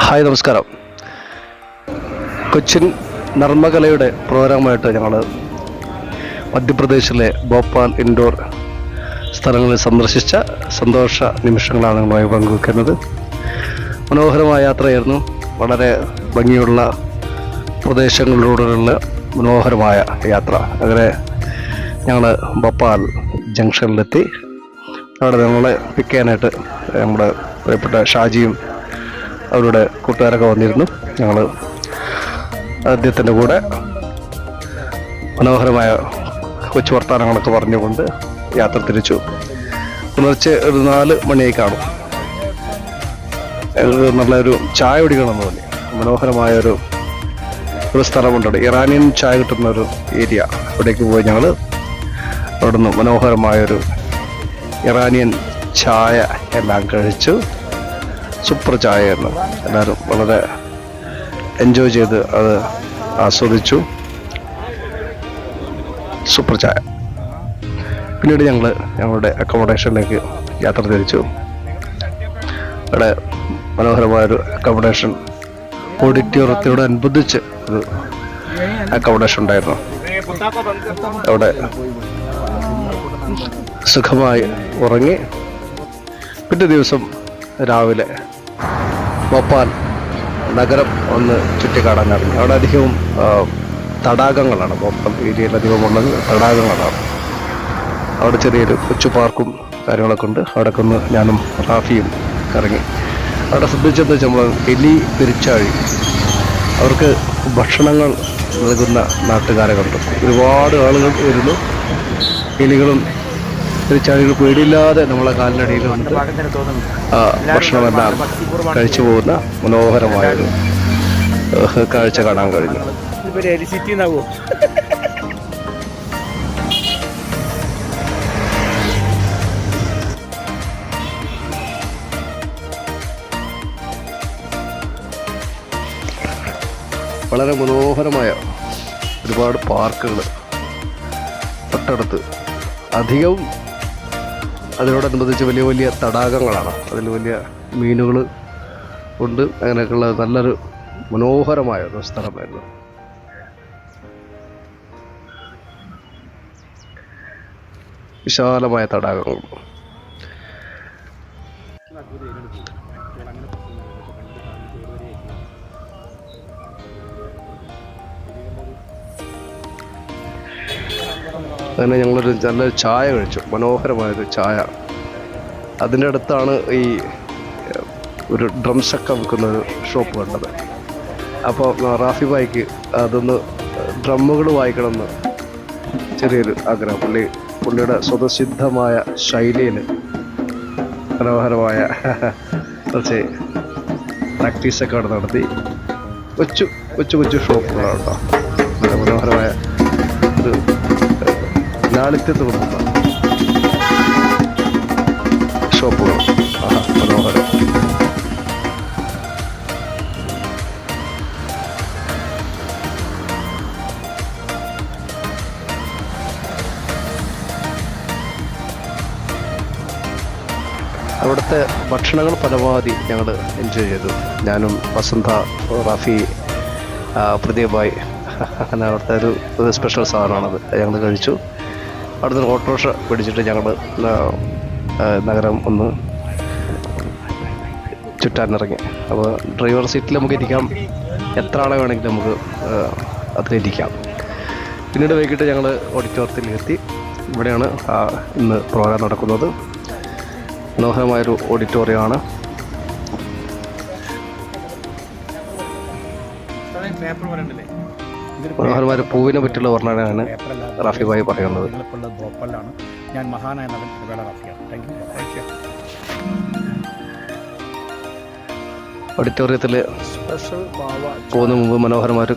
Hi, നമസ്കാരം. കൊച്ചിൻ നർമ്മകലയുടെ പ്രോഗ്രാമായിട്ട് ഞങ്ങൾ മധ്യപ്രദേശിലെ ഭോപ്പാൽ ഇൻഡോർ സ്ഥലങ്ങളിൽ സന്ദർശിച്ച സന്തോഷ നിമിഷങ്ങളാണ് നിങ്ങളുമായി പങ്കുവെക്കുന്നത്. മനോഹരമായ യാത്രയായിരുന്നു. വളരെ ഭംഗിയുള്ള പ്രദേശങ്ങളിലൂടെയുള്ള മനോഹരമായ യാത്ര. അങ്ങനെ ഞങ്ങൾ ഭോപ്പാൽ ജംഗ്ഷനിലെത്തി. അവിടെ നമ്മളെ പിക്ക് ചെയ്യാനായിട്ട് നമ്മുടെ പ്രിയപ്പെട്ട ഷാജിയും അവരുടെ കൂട്ടുകാരൊക്കെ വന്നിരുന്നു. ഞങ്ങൾ അദ്ദേഹത്തിൻ്റെ കൂടെ മനോഹരമായ കൊച്ചു വർത്താനങ്ങളൊക്കെ പറഞ്ഞുകൊണ്ട് യാത്ര തിരിച്ചു. പുലർച്ചെ ഒരു 4 മണിയായി കാണും. നല്ലൊരു ചായ കുടിക്കണമെന്ന് തോന്നി. മനോഹരമായൊരു സ്ഥലമുണ്ട്, ഇറാനിയൻ ചായ കിട്ടുന്നൊരു ഏരിയ. അവിടേക്ക് പോയി ഞങ്ങൾ അവിടുന്ന് മനോഹരമായൊരു ഇറാനിയൻ ചായ എല്ലാം കഴിച്ചു. സൂപ്പർ ചായയായിരുന്നു. എല്ലാവരും വളരെ എൻജോയ് ചെയ്ത് അത് ആസ്വദിച്ചു. സൂപ്പർ ചായ. പിന്നീട് ഞങ്ങളുടെ അക്കോമഡേഷനിലേക്ക് യാത്ര തിരിച്ചു. അവിടെ മനോഹരമായൊരു അക്കോമഡേഷൻ, ഓഡിറ്റോറിയത്തോടനുബന്ധിച്ച് ഒരു അക്കോമഡേഷൻ ഉണ്ടായിരുന്നു. അവിടെ സുഖമായി ഉറങ്ങി പിറ്റേ ദിവസം രാവിലെ ഭോപ്പാൽ നഗരം ഒന്ന് ചുറ്റിക്കാണാൻ ഇറങ്ങി. അവിടെ അധികവും തടാകങ്ങളാണ്. ഭോപ്പാൽ ഏരിയയിൽ അധികമുള്ളത് തടാകങ്ങളാണ്. അവിടെ ചെറിയൊരു കൊച്ചു പാർക്കും കാര്യങ്ങളൊക്കെ ഉണ്ട്. അവിടെയൊക്കെ ഒന്ന് ഞാനും റാഫിയും ഇറങ്ങി. അവിടെ ശ്രദ്ധിച്ചെന്ന് വെച്ചാൽ നമ്മൾ എലി പെരുച്ചാഴി, അവർക്ക് ഭക്ഷണങ്ങൾ നൽകുന്ന നാട്ടുകാരെ കണ്ടു. ഒരുപാട് ആളുകൾ വരുന്നു. എലികളും പെരുച്ചാഴികൾ പേടിയില്ലാതെ നമ്മളെ കാലിനടിയിൽ വന്നിട്ട് ഭക്ഷണമെല്ലാം കഴിച്ചു പോകുന്ന മനോഹരമായൊരു കാഴ്ച കാണാൻ കഴിഞ്ഞു. വളരെ മനോഹരമായ ഒരുപാട് പാർക്കുകൾ തൊട്ടടുത്ത്, അധികവും അതിനോടനുബന്ധിച്ച് വലിയ വലിയ തടാകങ്ങളാണ്. അതിൽ വലിയ മീനുകൾ ഉണ്ട്. അങ്ങനെയൊക്കെയുള്ള നല്ലൊരു മനോഹരമായ ഒരു സ്ഥലമായിരുന്നു. വിശാലമായ തടാകങ്ങൾ. അങ്ങനെ ഞങ്ങളൊരു നല്ല ചായ കഴിച്ചു. മനോഹരമായൊരു ചായ. അതിൻ്റെ അടുത്താണ് ഈ ഒരു ഡ്രംസൊക്കെ വിൽക്കുന്നൊരു ഷോപ്പ് കണ്ടത്. അപ്പോൾ റാഫി ബായിക്ക് അതൊന്ന് ഡ്രമ്മുകൾ വായിക്കണമെന്ന് ചെറിയൊരു ആഗ്രഹം. പുള്ളിയുടെ സ്വതസിദ്ധമായ ശൈലിയിൽ മനോഹരമായ കുറച്ച് പ്രാക്ടീസൊക്കെ അവിടെ നടത്തി. കൊച്ചു ഷോപ്പുകളാണ് കേട്ടോ. മനോഹരമായ ഒരു ലാളിത്യത്ത് കൊടുക്കുന്ന ഷോപ്പുകൾ. മനോഹരം. അവിടുത്തെ ഭക്ഷണങ്ങൾ പരമാവധി ഞങ്ങൾ എൻജോയ് ചെയ്തു. ഞാനും വസന്ത, റാഫി, പ്രദീപായി. അങ്ങനെ അവിടുത്തെ ഒരു സ്പെഷ്യൽ സാധനമാണത്. ഞങ്ങൾ കഴിച്ചു. അവിടുത്തെ ഓട്ടോറിക്ഷ പിടിച്ചിട്ട് ഞങ്ങൾ നഗരം ഒന്ന് ചുറ്റാനിറങ്ങി. അപ്പോൾ ഡ്രൈവർ സീറ്റിൽ നമുക്ക് ഇരിക്കാം, എത്ര ആളെ വേണമെങ്കിലും നമുക്ക് അതിലിരിക്കാം. പിന്നീട് വൈകിട്ട് ഞങ്ങൾ ഓഡിറ്റോറിയത്തിലെത്തി. ഇവിടെയാണ് ഇന്ന് പ്രോഗ്രാം നടക്കുന്നത്. മനോഹരമായൊരു ഓഡിറ്റോറിയമാണ്. മനോഹരമായ പൂവിനെ പറ്റിയുള്ള വർണ്ണനയാണ് റാഫി ഭായി പറയുന്നത്. ഞാൻ മഹാനായ നടൻ റാഫിയാണ്. ഓഡിറ്റോറിയത്തിൽ പോകുന്ന മുമ്പ് മനോഹരമായൊരു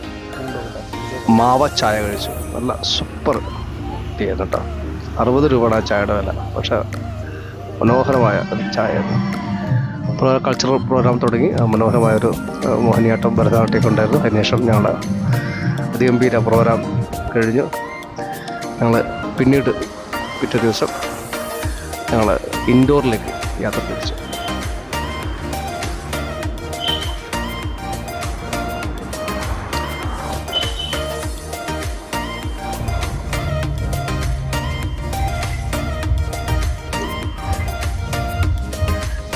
മാവ ചായ കഴിച്ചു. നല്ല സൂപ്പർ ടീ ആയിരുന്നു കേട്ടോ. 60 രൂപയാണ് ആ ചായയുടെ വില. പക്ഷെ മനോഹരമായ ഒരു ചായയായിരുന്നു. കൾച്ചറൽ പ്രോഗ്രാം തുടങ്ങി. മനോഹരമായൊരു മോഹിനിയാട്ടം, ഭരതനാട്യമൊക്കെ ഉണ്ടായിരുന്നു. അതിനുശേഷം ഞങ്ങൾ അതിഗംഭീര പ്രോഗ്രാം കഴിഞ്ഞു. ഞങ്ങൾ പിന്നീട് പിറ്റേ ദിവസം ഞങ്ങൾ ഇൻഡോറിലേക്ക് യാത്ര തിരിച്ചു.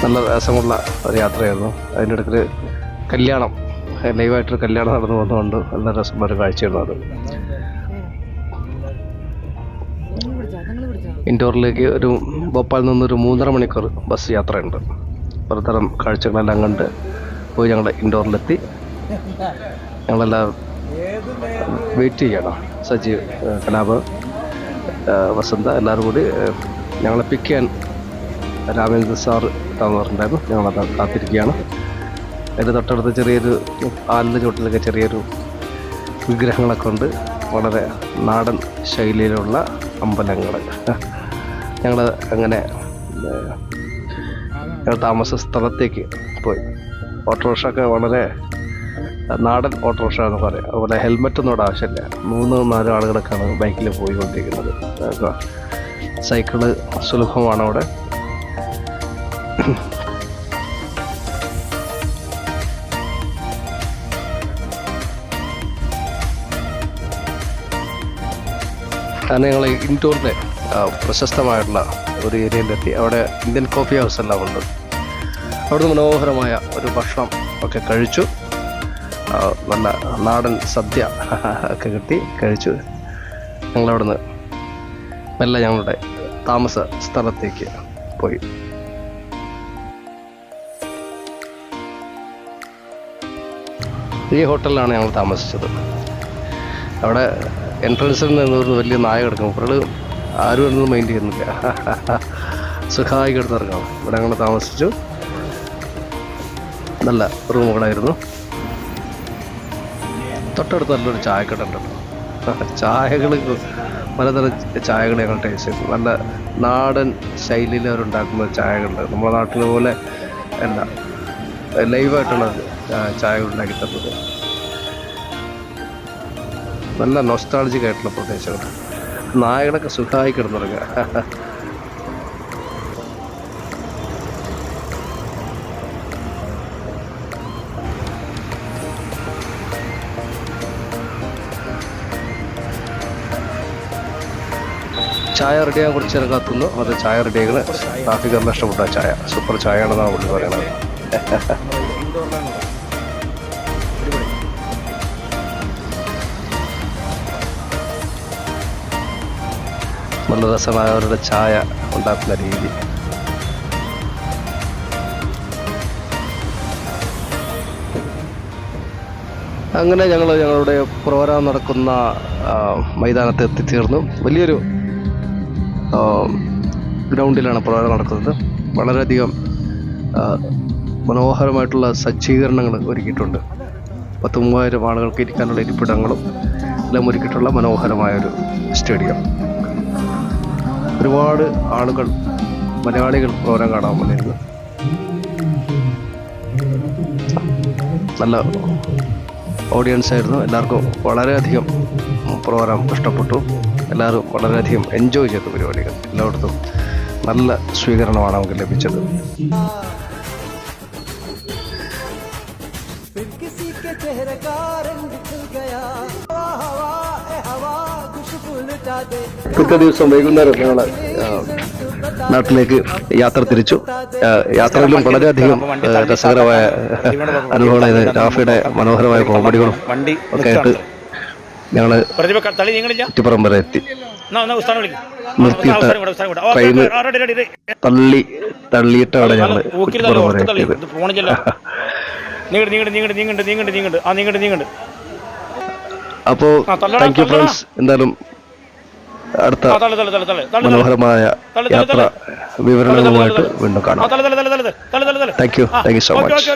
നല്ല രസമുള്ള ഒരു യാത്രയായിരുന്നു. അതിൻ്റെ ഇടയ്ക്ക് കല്യാണം, ലൈവായിട്ടൊരു കല്യാണം നടന്നു വന്നുകൊണ്ട് നല്ല രസമുള്ള ഒരു കാഴ്ചയായിരുന്നു അത്. ഇൻഡോറിലേക്ക് ഭോപ്പാലിൽ നിന്നൊരു 3.5 മണിക്കൂർ ബസ് യാത്രയുണ്ട്. പലതരം കാഴ്ചകളെല്ലാം കണ്ട് പോയി ഞങ്ങൾ ഇൻഡോറിലെത്തി. ഞങ്ങളെല്ലാം വെയിറ്റ് ചെയ്യണം. സജീവ്, കലാപ്, വസന്ത എല്ലാവരും കൂടി ഞങ്ങളെ പിക്ക് ചെയ്യാൻ രാമേന്ദ്ര സാറ് പറഞ്ഞിട്ടുണ്ടായിരുന്നു. ഞങ്ങളത് കാത്തിരിക്കുകയാണ്. അതിൻ്റെ തൊട്ടടുത്ത് ചെറിയൊരു ആലിൻ്റെ ചുവട്ടിലൊക്കെ ചെറിയൊരു വിഗ്രഹങ്ങളൊക്കെ ഉണ്ട്. വളരെ നാടൻ ശൈലിയിലുള്ള അമ്പലങ്ങൾ. ഞങ്ങൾ അങ്ങനെ ഞങ്ങൾ താമസ സ്ഥലത്തേക്ക് പോയി. ഓട്ടോറിക്ഷ ഒക്കെ വളരെ നാടൻ ഓട്ടോറിക്ഷ എന്ന് പറയാം. അതുപോലെ ഹെൽമെറ്റൊന്നും ഇവിടെ ആവശ്യമില്ല. 3-4 ആളുകളൊക്കെയാണ് ബൈക്കിൽ പോയിക്കൊണ്ടിരിക്കുന്നത്. സൈക്കിള് സുലഭമാണ് അവിടെ. അങ്ങനെ ഞങ്ങൾ ഇൻഡോറിലെ പ്രശസ്തമായിട്ടുള്ള ഒരു ഏരിയയിലെത്തി. അവിടെ ഇന്ത്യൻ കോഫി ഹൗസ് എല്ലാം ഉണ്ട്. അവിടുന്ന് മനോഹരമായ ഒരു ഭക്ഷണം ഒക്കെ കഴിച്ചു. നല്ല നാടൻ സദ്യ ഒക്കെ കഴിച്ചു. ഞങ്ങളവിടുന്ന് മെല്ലെ ഞങ്ങളുടെ താമസ സ്ഥലത്തേക്ക് പോയി. ഈ ഹോട്ടലിലാണ് ഞങ്ങൾ താമസിച്ചത്. അവിടെ എൻട്രൻസിൽ നിന്നൊരു വലിയ നായ കിടക്കും. ഇപ്പോൾ ആരും ഒന്നും മൈൻഡ് ചെയ്യുന്നില്ല. സുഖമായി കിടന്നിറങ്ങാം. ഇവിടെ ഞങ്ങൾ താമസിച്ചു. നല്ല റൂമുകളായിരുന്നു. തൊട്ടടുത്ത് നല്ലൊരു ചായക്കട ഉണ്ടല്ലോ. ചായകൾ, പലതരം ചായകൾ ഞങ്ങൾ ടേസ്റ്റ് ചെയ്തു. നല്ല നാടൻ ശൈലിയിൽ അവരുണ്ടാക്കുന്ന ചായകളുണ്ട്. നമ്മുടെ നാട്ടിൽ പോലെ അല്ല, ലൈവായിട്ടുള്ള ചായകൾ ഉണ്ടാക്കി തന്നത്. നല്ല നൊസ്റ്റാൾജിക് ആയിട്ടുള്ള പ്രദേശങ്ങൾ. നായകളൊക്കെ സുഖമായി കിടന്നിറങ്ങുക. ചായ റെഡിയാകാൻ കുറച്ച് നേരം കാത്തുന്നു. അത് ചായ റെഡിയാകുന്ന ട്രാഫിക്കറിന് ഇഷ്ടപ്പെട്ട ചായ. സൂപ്പർ ചായ ആണെന്നാണ് പുള്ളി പറയണത്. നല്ല രസമായ അവരുടെ ചായ ഉണ്ടാക്കുന്ന രീതി. അങ്ങനെ ഞങ്ങളുടെ പ്രോഗ്രാം നടക്കുന്ന മൈതാനത്ത് എത്തിച്ചേർന്നു. വലിയൊരു ഗ്രൗണ്ടിലാണ് പ്രോഗ്രാം നടക്കുന്നത്. വളരെയധികം മനോഹരമായിട്ടുള്ള സജ്ജീകരണങ്ങൾ ഒരുക്കിയിട്ടുണ്ട്. 10,000 ആളുകൾക്ക് ഇരിക്കാനുള്ള ഇരിപ്പിടങ്ങളും എല്ലാം ഒരുക്കിയിട്ടുള്ള മനോഹരമായൊരു സ്റ്റേഡിയം. ഒരുപാട് ആളുകൾ, മലയാളികൾ പ്രോഗ്രാം കാണാൻ വന്നിരുന്നു. നല്ല ഓഡിയൻസ് ആയിരുന്നു. എല്ലാവർക്കും വളരെയധികം പ്രോഗ്രാം ഇഷ്ടപ്പെട്ടു. എല്ലാവരും വളരെയധികം എൻജോയ് ചെയ്ത പരിപാടികൾ. എല്ലായിടത്തും നല്ല സ്വീകരണമാണ് നമുക്ക് ലഭിച്ചത്. പിറ്റേ ദിവസം വൈകുന്നേരം ഞങ്ങൾ നാട്ടിലേക്ക് യാത്ര തിരിച്ചു. യാത്രയിലും വളരെയധികം രസകരമായ അനുഭവങ്ങളായിരുന്നു. രാഫിയുടെ മനോഹരമായ കോമഡികളും ഒക്കെ ആയിട്ട് ഞങ്ങള് ചുറ്റിപ്പുറം വരെ എത്തി. നിർത്തിയിട്ട് ട്രെയിന് തള്ളിയിട്ടാണ് ഞങ്ങള് ചുറ്റിപ്പുറം വരെ എത്തിയത്. അപ്പോ താങ്ക് യു ഫ്രണ്ട്സ്. എന്തായാലും അടുത്ത മനോഹരമായ യാത്ര വിവരണങ്ങളുമായിട്ട് വീണ്ടും കാണാം. Thank you so much.